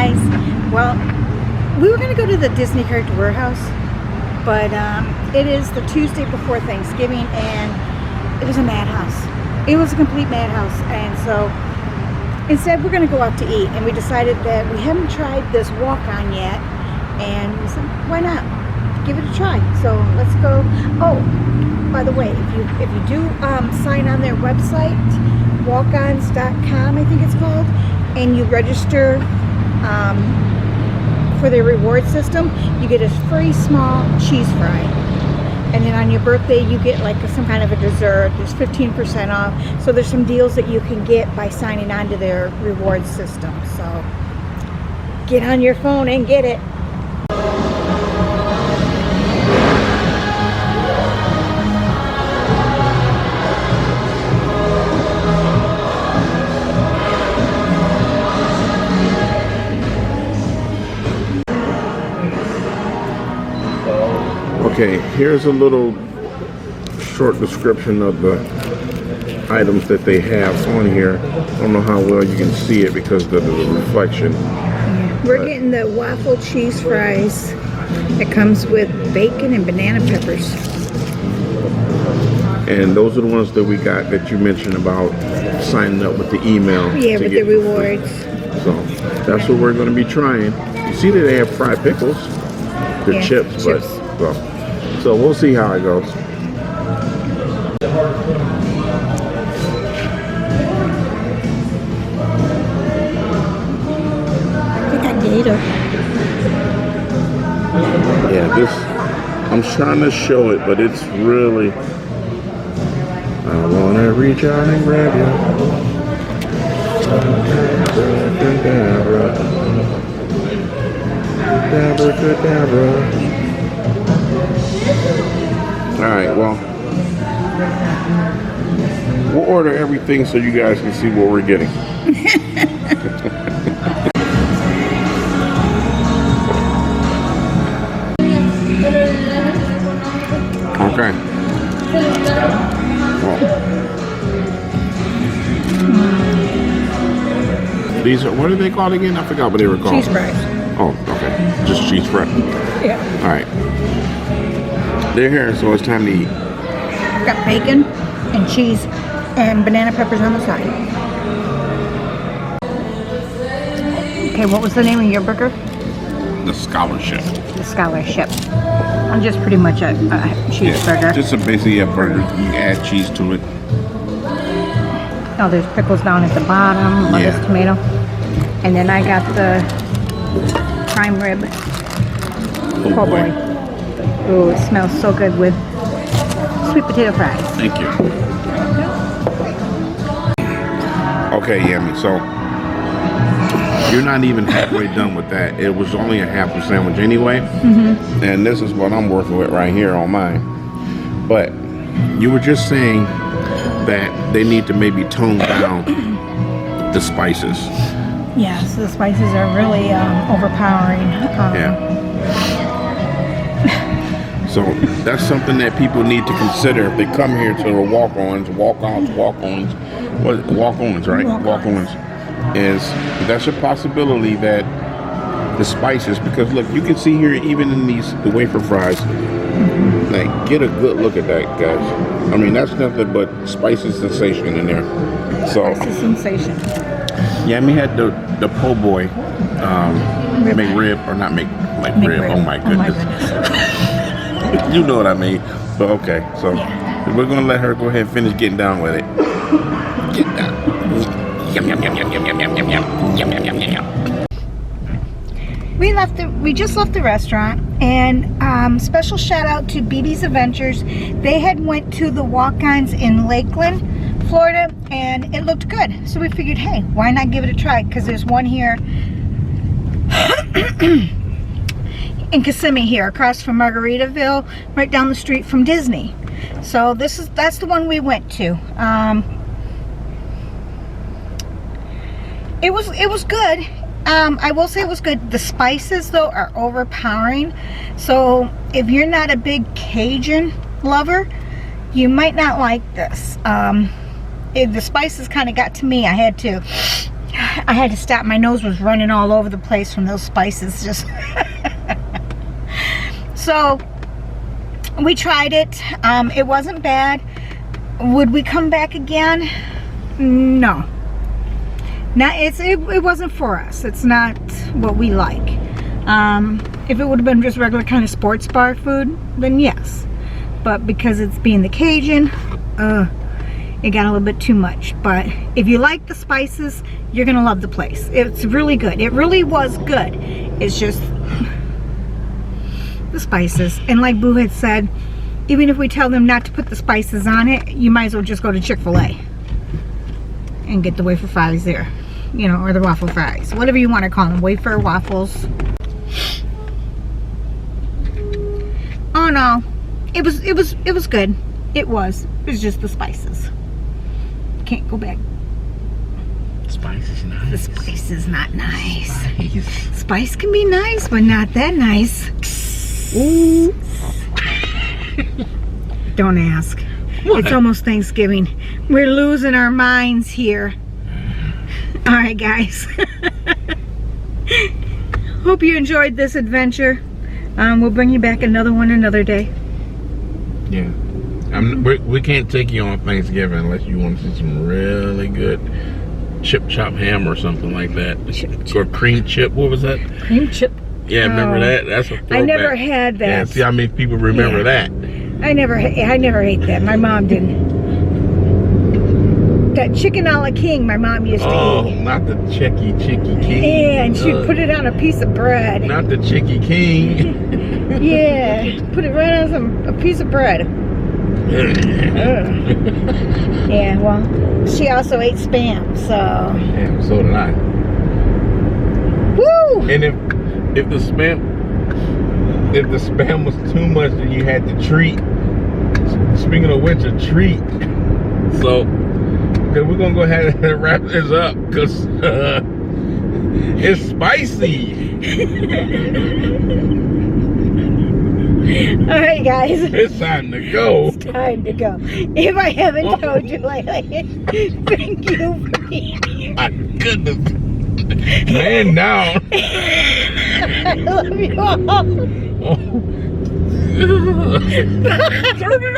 guys. Well, we were going to go to the Disney Character Warehouse, but it is the Tuesday before Thanksgiving, and it was a madhouse. It was a complete madhouse, and so instead we're going to go out to eat, and we decided that we haven't tried this walk-on yet, and we said, why not? Give it a try. So let's go. Oh, by the way, if you do sign on their website, walkons.com I think it's called, and you register for their reward system, you get a free small cheese fry, and then on your birthday you get like some kind of a dessert. There's 15% off, so there's some deals that you can get by signing on to their reward system. So get on your phone and get it. Okay, here's a little short description of the items that they have on here. I don't know how well you can see it because of the reflection. We're getting the waffle cheese fries. It comes with bacon and banana peppers. And those are the ones that we got that you mentioned about signing up with the email. Yeah, with the rewards. So that's what we're going to be trying. You see that they have fried pickles. They're chips, but so we'll see how it goes. They got gator. Yeah, this, I'm trying to show it, but it's really, I wanna reach out and grab you. Alright, well, we'll order everything so you guys can see what we're getting. Okay. Well, these are, what are they called again? I forgot what they were called. Cheese fries. Oh, okay. Just cheese fries. Yeah. Alright. They're here, so it's time to eat. Got bacon and cheese and banana peppers on the side. Okay, what was the name of your burger? The Scholarship. The Scholarship. I'm just pretty much a cheeseburger. Just a basically a burger. You add cheese to it. Oh, there's pickles down at the bottom, lettuce, tomato. And then I got the prime rib. Oh boy. Ooh, it smells so good with sweet potato fries. Thank you. Okay, Yammi, so you're not even halfway done with that. It was only a half a sandwich anyway. And this is what I'm working with right here on mine. But you were just saying that they need to maybe tone down the spices. Yeah, so the spices are really overpowering. So that's something that people need to consider if they come here to the walk-ons, right? Walk-ons. Is that's a possibility that the spices, because look, you can see here even in the wafer fries, like get a good look at that, guys. I mean, that's nothing but spicy sensation in there. So spicy sensation. Yammi had the po' boy McRib, or not McRib. Oh my goodness. You know what I mean. But okay, so we're gonna let her go ahead and finish getting down with it. Get down. Yum yum yum yum yum yum yum yum yum yum yum yum. We just left the restaurant, and special shout out to BB's Adventures. They had went to the walk-ons in Lakeland, Florida, and it looked good. So we figured, hey, why not give it a try? Because there's one here in Kissimmee here, across from Margaritaville, right down the street from Disney. So that's the one we went to. It was good. I will say it was good. The spices though are overpowering. So if you're not a big Cajun lover, you might not like this. The spices kind of got to me. I had to I had to stop. My nose was running all over the place from those spices. Just so we tried it. It wasn't bad. Would we come back again? No. It wasn't for us. It's not what we like. If it would have been just regular kind of sports bar food, then yes. But because it's being the Cajun, it got a little bit too much. But if you like the spices, you're gonna love the place. It's really good. It really was good. It's just the spices. And like Boo had said, even if we tell them not to put the spices on it, you might as well just go to Chick-fil-A and get the wafer fries there, you know, or the waffle fries, whatever you want to call them, wafer, waffles. Oh no, it was good. It was just the spices. Can't go back. Spice is nice. The spice is not nice. Spice. Spice can be nice, but not that nice. Ooh. Don't ask. What? It's almost Thanksgiving. We're losing our minds here. All right, guys. Hope you enjoyed this adventure. We'll bring you back another one another day. Yeah. We can't take you on Thanksgiving unless you want to see some really good chip chop ham or something like that. Or cream chip. What was that? Cream chip. Yeah, remember that? That's a throwback. I never had that. Yeah, see how many people remember that. I never ate that. My mom didn't. That chicken a la king my mom used to eat. Not the Chicky King. Yeah, and she'd put it on a piece of bread. Not the Chicky King. Yeah, put it right on a piece of bread. Yeah, well, she also ate Spam, so. Yeah, so did I. Woo! And if the Spam was too much, then you had to treat. Speaking of which, a treat. So, okay, we're gonna go ahead and wrap this up because it's spicy. All right, guys. It's time to go. It's time to go. If I haven't told you lately, thank you for being here. My goodness. Man down. I love you all. Turn it off.